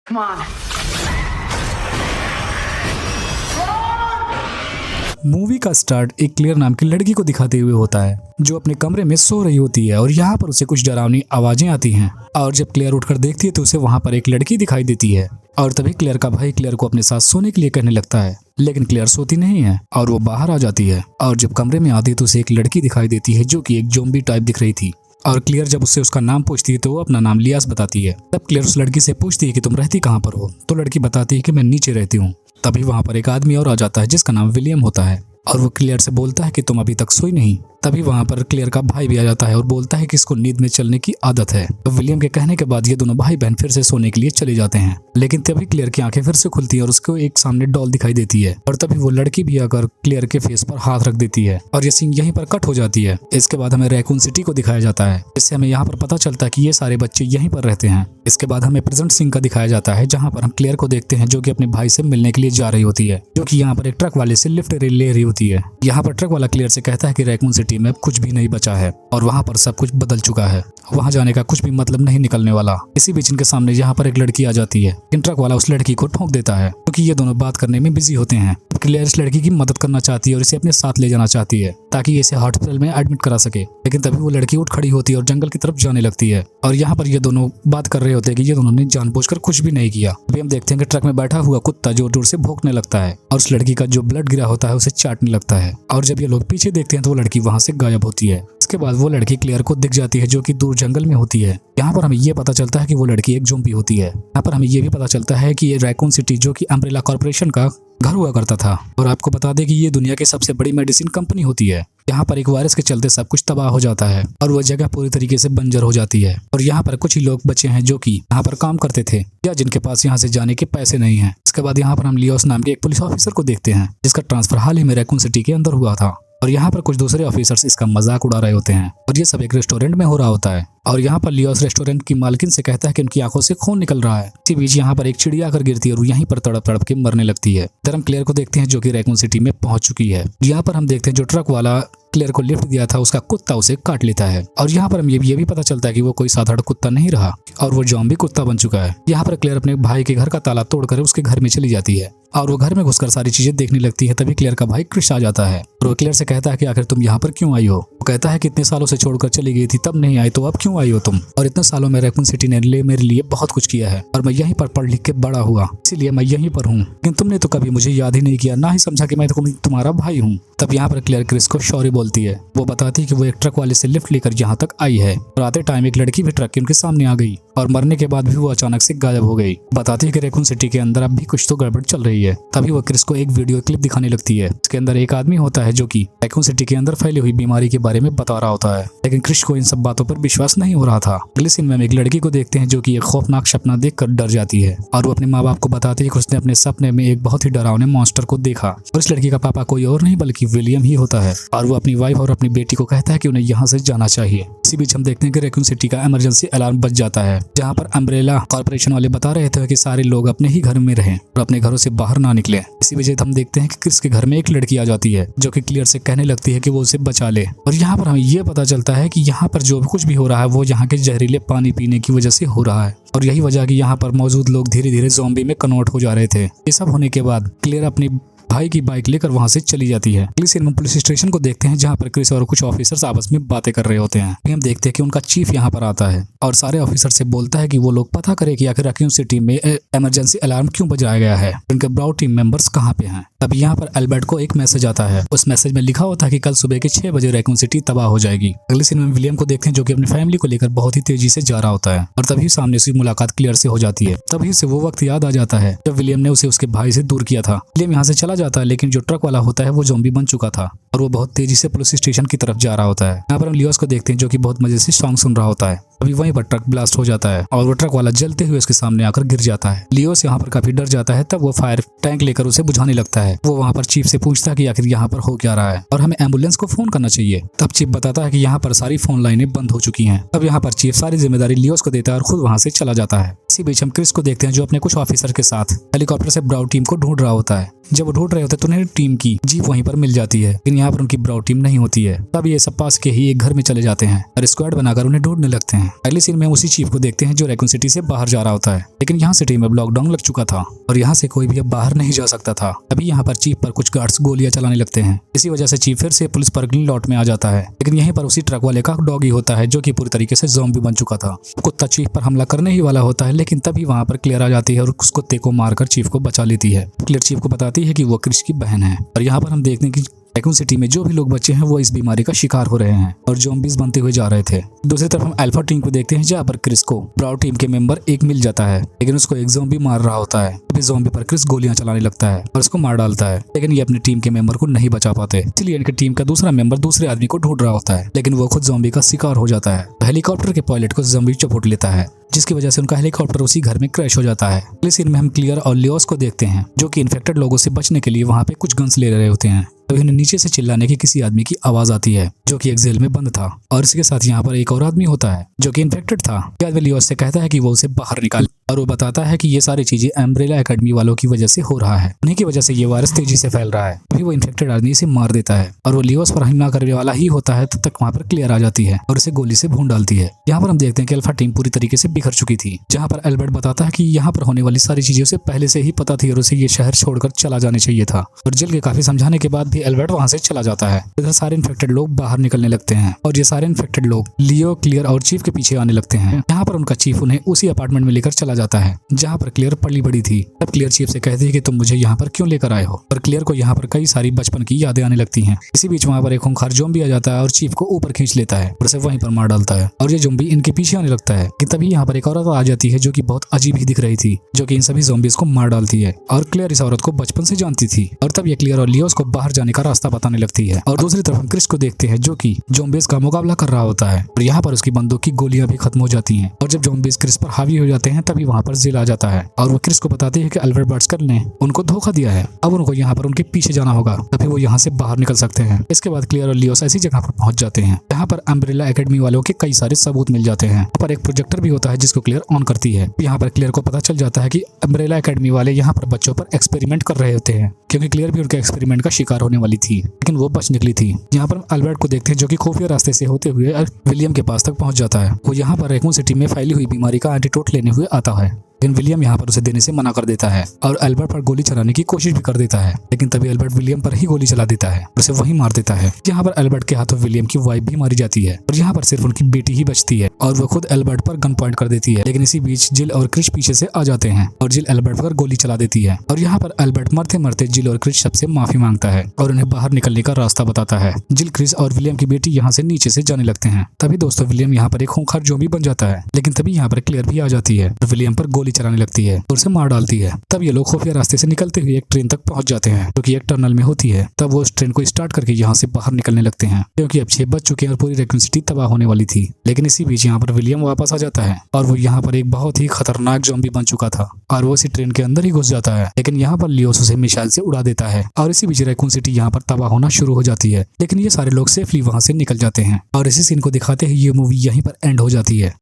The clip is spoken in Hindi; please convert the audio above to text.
Come on. मूवी का स्टार्ट एक क्लेयर नाम की लड़की को दिखाते हुए होता है जो अपने कमरे में सो रही होती है और यहाँ पर उसे कुछ डरावनी आवाजें आती हैं और जब क्लेयर उठकर देखती है तो उसे वहाँ पर एक लड़की दिखाई देती है और तभी क्लेयर का भाई क्लेयर को अपने साथ सोने के लिए कहने लगता है, लेकिन क्लेयर सोती नहीं है और वो बाहर आ जाती है और जब कमरे में आती है तो उसे एक लड़की दिखाई देती है जो कि एक ज़ॉम्बी टाइप दिख रही थी और क्लियर जब उससे उसका नाम पूछती है तो वो अपना नाम लियास बताती है। तब क्लियर उस लड़की से पूछती है कि तुम रहती कहाँ पर हो, तो लड़की बताती है कि मैं नीचे रहती हूँ। तभी वहाँ पर एक आदमी और आ जाता है जिसका नाम विलियम होता है और वो क्लियर से बोलता है कि तुम अभी तक सोई नहीं। तभी वहाँ पर क्लियर का भाई भी आ जाता है और बोलता है कि इसको नींद में चलने की आदत है। तो विलियम के कहने के बाद ये दोनों भाई बहन फिर से सोने के लिए चले जाते हैं, लेकिन तभी क्लियर की आंखें फिर से खुलती है और उसको एक सामने डॉल दिखाई देती है और तभी वो लड़की भी आकर क्लियर के फेस पर हाथ रख देती है और ये सीन यहीं पर कट हो जाती है। इसके बाद हमें रैकून सिटी को दिखाया जाता है, जिससे हमें यहाँ पर पता चलता है कि ये सारे बच्चे यहीं पर रहते हैं। इसके बाद हमें प्रेजेंट सीन का दिखाया जाता है जहाँ पर हम क्लियर को देखते हैं जो कि अपने भाई से मिलने के लिए जा रही होती है, जो कि यहाँ पर एक ट्रक वाले से लिफ्ट ले रही होती है। यहाँ पर ट्रक वाला क्लियर से कहता है कि रैकून सिटी में कुछ भी नहीं बचा है और वहाँ पर सब कुछ बदल चुका है, वहाँ जाने का कुछ भी मतलब नहीं निकलने वाला। इसी बीच इनके सामने यहाँ पर एक लड़की आ जाती है, लेकिन ट्रक वाला उस लड़की को ठोक देता है क्योंकि ये दोनों बात करने में बिजी होते हैं। क्लियर इस लड़की की मदद करना चाहती है और इसे अपने साथ ले जाना चाहती है ताकि इसे हॉस्पिटल में एडमिट करा सके, लेकिन तभी वो लड़की उठ खड़ी होती है और जंगल की तरफ जाने लगती है और यहाँ पर ये दोनों बात कर रहे होते हैं कि ये दोनों ने जानबूझकर कुछ भी नहीं किया। अभी हम देखते हैं कि ट्रक में बैठा हुआ कुत्ता जोर जोर से भौंकने लगता है और उस लड़की का जो ब्लड गिरा होता है उसे चाटने लगता है और जब ये लोग पीछे देखते हैं तो वो लड़की वहां से गायब होती है। इसके बाद वो लड़की क्लियर को दिख जाती है जो कि दूर जंगल में होती है। यहाँ पर हमें ये पता चलता है कि वो लड़की एक ज़ॉम्बी होती है। यहाँ पर हमें ये भी पता चलता है कि ये रैकून सिटी जो कि अम्ब्रेला कॉर्पोरेशन का घर हुआ करता था और आपको बता दें कि ये दुनिया की सबसे बड़ी मेडिसिन कंपनी होती है। यहाँ पर एक वायरस के चलते सब कुछ तबाह हो जाता है और वह जगह पूरी तरीके से बंजर हो जाती है और यहाँ पर कुछ ही लोग बचे हैं जो कि यहाँ पर काम करते थे या जिनके पास यहाँ से जाने के पैसे नहीं हैं। इसके बाद यहाँ पर हम लियोस नाम के एक पुलिस ऑफिसर को देखते हैं जिसका ट्रांसफर हाल ही में रैकून सिटी के अंदर हुआ था और यहाँ पर कुछ दूसरे ऑफिसर्स इसका मजाक उड़ा रहे होते हैं और ये सब एक रेस्टोरेंट में हो रहा होता है और यहाँ पर लियोस रेस्टोरेंट की मालकिन से कहता है कि उनकी आंखों से खून निकल रहा है। इसी बीच यहाँ पर एक चिड़िया आकर गिरती है और यहीं पर तड़प तड़प के मरने लगती है। इधर हम क्लियर को देखते हैं जो कि रैकून सिटी में पहुंच चुकी है। यहाँ पर हम देखते हैं जो ट्रक वाला क्लियर को लिफ्ट दिया था उसका कुत्ता उसे काट लेता है और यहाँ पर हम ये भी पता चलता है कि वो कोई साधारण कुत्ता नहीं रहा और वो ज़ॉम्बी कुत्ता बन चुका है। यहाँ पर क्लियर अपने भाई के घर का ताला तोड़कर उसके घर में चली जाती है और वो घर में घुसकर सारी चीजें देखने लगती है। तभी क्लियर का भाई क्रिश आ जाता है और वो क्लियर से कहता है कि आखिर तुम यहाँ पर क्यों आई हो। वो कहता है कि इतने सालों से छोड़कर चली गई थी तब नहीं आई तो अब क्यों आई हो तुम, और इतने सालों में रैकून सिटी ने मेरे लिए बहुत कुछ किया है और मैं यहीं पर पढ़ लिख के बड़ा हुआ, इसीलिए मैं यहीं पर हूँ, लेकिन तुमने तो कभी मुझे याद ही नहीं किया, ना ही समझा कि मैं तुम्हारा भाई हूँ। तब यहाँ पर क्लियर क्रिस को सॉरी बोलती है। वो बताती है कि वो एक ट्रक वाले से लिफ्ट लेकर यहाँ तक आई है और आते टाइम एक लड़की भी ट्रक के उनके सामने आ गई और मरने के बाद भी वो अचानक से गायब हो गई। बताती है कि रैकून सिटी के अंदर अब भी कुछ तो गड़बड़ चल रही है। तभी वो क्रिस को एक वीडियो क्लिप दिखाने लगती है। इसके अंदर एक आदमी होता है जो कि रैकून सिटी के अंदर फैली हुई बीमारी के बारे में बता रहा होता है, लेकिन क्रिस को इन सब बातों पर विश्वास नहीं हो रहा था। अगले सीन में हम एक लड़की को देखते हैं जो कि एक खौफनाक सपना देखकर डर जाती है और वो अपने माँ बाप को बताती है कि उसने अपने सपने में एक बहुत ही डरावने मॉन्स्टर को देखा और इस लड़की का पापा कोई और नहीं बल्कि विलियम ही होता है और वो अपनी वाइफ और अपनी बेटी को कहता है कि उन्हें यहाँ से जाना चाहिए। इसी बीच हम देखते हैं कि रैकून सिटी का इमरजेंसी अलार्म बज जाता है जहाँ पर अम्ब्रेला कॉर्पोरेशन वाले बता रहे थे कि सारे लोग अपने ही घर में रहें और अपने घरों से बाहर ना निकले। इसी वजह हम देखते हैं कि क्रिस के घर में एक लड़की आ जाती है जो कि क्लियर से कहने लगती है कि वो उसे बचा ले और यहाँ पर हमें ये पता चलता है कि यहाँ पर जो भी कुछ भी हो रहा है वो यहाँ के जहरीले पानी पीने की वजह से हो रहा है और यही वजह कि यहाँ पर मौजूद लोग धीरे धीरे ज़ॉम्बी में कन्वर्ट हो जा रहे थे। ये सब होने के बाद क्लियर अपनी भाई की बाइक लेकर वहां से चली जाती है। अगली सीन में पुलिस स्टेशन को देखते हैं जहां पर क्रिस और कुछ ऑफिसर्स आपस में बातें कर रहे होते हैं। हम देखते हैं कि उनका चीफ यहां पर आता है और सारे ऑफिसर से बोलता है कि वो लोग पता करें कि आखिर रैकून सिटी में इमरजेंसी अलार्म क्यों बजाया गया है, उनके ब्राउड टीम मेंबर्स कहाँ पे हैं। तब यहाँ पर एल्बर्ट को एक मैसेज आता है। उस मैसेज में लिखा होता है कि कल सुबह के 6 बजे रैकून सिटी तबाह हो जाएगी। अगले सीन में विलियम को देखते हैं जो कि अपनी फैमिली को लेकर बहुत ही तेजी से जा रहा होता है और तभी सामने से मुलाकात क्लियर से हो जाती है। तभी से वो वक्त याद आ जाता है जब विलियम ने उसे उसके भाई से दूर किया था। विलियम यहाँ से चला जाता है लेकिन जो ट्रक वाला होता है वो ज़ॉम्बी बन चुका था और वो बहुत तेजी से पुलिस स्टेशन की तरफ जा रहा होता है। यहाँ पर हम लियोस को देखते हैं जो कि बहुत मजे से सॉन्ग सुन रहा होता है। अभी वहीं पर ट्रक ब्लास्ट हो जाता है और वो ट्रक वाला जलते हुए उसके सामने आकर गिर जाता है। लियोस यहाँ पर काफी डर जाता है। तब वो फायर टैंक लेकर उसे बुझाने लगता है। वो वहाँ पर चीफ से पूछता है कि आखिर यहाँ पर हो क्या रहा है और हमें एम्बुलेंस को फोन करना चाहिए। तब चीफ बताता है कि यहाँ पर सारी फोन लाइनें बंद हो चुकी हैं। तब यहाँ पर चीफ सारी जिम्मेदारी लियोस को देता है और खुद वहाँ से चला जाता है। इसी बीच हम क्रिस को देखते हैं जो अपने कुछ ऑफिसर के साथ हेलीकॉप्टर से ब्राउड टीम को ढूंढ रहा होता है। जब वो ढूंढ रहे होते हैं तो उन्हें टीम की जीप वहीं पर मिल जाती है, लेकिन यहाँ पर उनकी ब्राउड टीम नहीं होती है। तब ये सब पास के ही एक घर में चले जाते हैं और स्क्वाड बनाकर उन्हें ढूंढने लगते हैं। अगले सीन में उसी चीफ को देखते हैं जो रैकून सिटी से बाहर जा रहा होता है, लेकिन यहाँ सिटी में लॉकडाउन लग चुका था और यहाँ से कोई भी अब बाहर नहीं जा सकता था। अभी यहाँ पर चीफ पर कुछ गार्ड्स गोलियां चलाने लगते हैं। इसी वजह से चीफ फिर से पुलिस पार्किंग लॉट में आ जाता है, लेकिन यहीं पर उसी ट्रक वाले का डॉगी होता है जो कि पूरी तरीके से ज़ॉम्बी बन चुका था। कुत्ता चीफ पर हमला करने ही वाला होता है, लेकिन तभी वहाँ पर क्लियर आ जाती है और उस कुत्ते को मारकर चीफ को बचा लेती है। क्लियर चीफ को बताती है कि वो क्रिश की बहन है और यहाँ पर हम देखते हैं कि रैकून सिटी में जो भी लोग बच्चे हैं वो इस बीमारी का शिकार हो रहे हैं और ज़ॉम्बीज बनते हुए जा रहे थे। दूसरी तरफ हम अल्फा टीम को देखते हैं जहाँ पर क्रिस को ब्राउन टीम के मेंबर एक मिल जाता है, लेकिन उसको एक ज़ॉम्बी मार रहा होता है। तभी ज़ॉम्बी पर क्रिस गोलियां चलाने लगता है और उसको मार डालता है, लेकिन ये अपनी टीम के मेंबर को नहीं बचा पाते। इसलिए इनकी टीम का दूसरा मेंबर दूसरे आदमी को ढूंढ रहा होता है, लेकिन वो खुद ज़ॉम्बी का शिकार हो जाता है। हेलीकॉप्टर के पायलट को ज़ॉम्बी चपोट लेता है, जिसकी वजह से उनका हेलीकॉप्टर उसी घर में क्रैश हो जाता है। अगले सीन में हम क्लियर और लियोस को देखते हैं जो कि इन्फेक्टेड लोगों से बचने के लिए वहाँ पे कुछ गन्स ले रहे होते हैं। तभी उन्हें नीचे से चिल्लाने की किसी आदमी की आवाज आती है जो कि एक जेल में बंद था और इसके साथ यहाँ पर एक और आदमी होता है जो कि इन्फेक्टेड था। ये आदमी लियोस से कहता है कि वो उसे बाहर निकाले और वो बताता है कि ये सारी चीजें अम्ब्रेला एकेडमी वालों की वजह से हो रहा है, उन्हीं की वजह से ये वायरस तेजी से फैल रहा है। तभी वो इन्फेक्टेड आदमी इसे मार देता है और वो लियोस पर हमला करने वाला ही होता है, तब तक वहाँ पर क्लियर आ जाती है और उसे गोली से भून डालती है। यहाँ पर हम देखते हैं कि अल्फा टीम पूरी तरीके से बिखर चुकी थी, जहाँ पर एल्बर्ट बताता है कि यहाँ पर होने वाली सारी चीजें उसे पहले से ही पता थी और उसे ये शहर छोड़कर चला जाने चाहिए था। और जिल के काफी समझाने के बाद भी एल्बर्ट वहाँ से चला जाता है। इधर सारे इन्फेक्टेड लोग बाहर निकलने लगते हैं और ये सारे इन्फेक्टेड लोग लियो, क्लियर और चीफ के पीछे आने लगते हैं। यहाँ पर उनका चीफ उन्हें उसी अपार्टमेंट में लेकर चला जाता है जहाँ पर क्लियर पली बड़ी थी। तब क्लियर चीफ से कहती है कि तुम मुझे यहाँ पर क्यों लेकर आए हो, और क्लियर को यहाँ पर कई सारी बचपन की यादें आने लगती हैं। इसी बीच वहाँ पर एक खूंखार ज़ॉम्बी आ जाता है और चीफ को ऊपर खींच लेता है और उसे वहीं पर मार डालता है और ये ज़ॉम्बी इनके पीछे आने लगता है कि तभी यहाँ पर एक औरत आ जाती है जो कि बहुत अजीब ही दिख रही थी, जो कि इन सभी ज़ॉम्बीज को मार डालती है। और क्लियर इस औरत को बचपन से जानती थी और तब ये क्लियर और लियोस को बाहर जाने का रास्ता बताने लगती है। और दूसरी तरफ हम क्रिस को देखते हैं जो कि ज़ॉम्बीज का मुकाबला कर रहा होता है और यहाँ पर उसकी बंदूक की गोलियां भी खत्म हो जाती हैं। और जब ज़ॉम्बीज क्रिस पर हावी हो जाते हैं तभी वहाँ पर जिल आ जाता है और वो क्रिस को बताती है कि अल्बर्ट बर्ट्सकर ने उनको धोखा दिया है, अब उनको यहाँ पर उनके पीछे जाना होगा तभी वो यहाँ से बाहर निकल सकते हैं। इसके बाद क्लियर और लियोस ऐसी जगह पर पहुंच जाते हैं जहाँ पर अम्ब्रेला एकेडमी वालों के कई सारे सबूत मिल जाते हैं। पर एक प्रोजेक्टर भी होता है जिसको क्लियर ऑन करती है। यहाँ पर क्लियर को पता चल जाता है कि अम्ब्रेला एकेडमी वाले यहाँ पर बच्चों पर एक्सपेरिमेंट कर रहे होते हैं, क्योंकि क्लियर भी उनके एक्सपेरिमेंट का शिकार होने वाली थी, लेकिन वो बच निकली थी। यहाँ पर अल्बर्ट को देखते हैं जो कि खुफिया रास्ते से होते हुए विलियम के पास तक पहुंच जाता है। वो यहाँ पर रैकून सिटी में फैली हुई बीमारी का एंटीडोट लेने हुए आता है, लेकिन विलियम यहाँ पर उसे देने से मना कर देता है और अल्बर्ट पर गोली चलाने की कोशिश भी कर देता है, लेकिन तभी अल्बर्ट विलियम पर ही गोली चला देता है और उसे वहीं मार देता है। यहाँ पर अल्बर्ट के हाथों विलियम की वाइफ भी मारी जाती है और यहाँ पर सिर्फ उनकी बेटी ही बचती है और वो खुद अल्बर्ट पर गन पॉइंट कर देती है। लेकिन इसी बीच जिल और क्रिश पीछे से आ जाते हैं और जिल अल्बर्ट पर गोली चला देती है और यहाँ पर अल्बर्ट मरते मरते जिल और क्रिश सबसे माफी मांगता है और उन्हें बाहर निकलने का रास्ता बताता है। जिल, क्रिस और विलियम की बेटी यहाँ से नीचे से जाने लगते हैं। तभी दोस्तों विलियम यहाँ पर एक खूंखार ज़ॉम्बी बन जाता है, लेकिन तभी यहाँ पर क्लियर भी आ जाती है और विलियम पर गोली चलाने लगती है, उसे मार डालती है। तब ये लोग खुफिया रास्ते से निकलते हुए एक ट्रेन तक पहुंच जाते हैं जो कि एक टनल में होती है। तब वो उस ट्रेन को स्टार्ट करके यहाँ से बाहर निकलने लगते हैं, क्योंकि अब 6 बज चुके हैं और पूरी रैकून सिटी तबाह होने वाली थी। लेकिन इसी बीच यहाँ पर विलियम वापस आ जाता है और वो यहाँ पर एक बहुत ही खतरनाक ज़ॉम्बी बन चुका था और वो इसी ट्रेन के अंदर ही घुस जाता है। लेकिन यहाँ पर लियोस उसे मिसाइल से उड़ा देता है और इसी बीच रैकून सिटी यहाँ पर तबाह होना शुरू हो जाती है। लेकिन ये सारे लोग सेफली वहाँ से निकल जाते हैं और इसी सीन को दिखाते हुए ये मूवी यहीं पर एंड हो जाती है।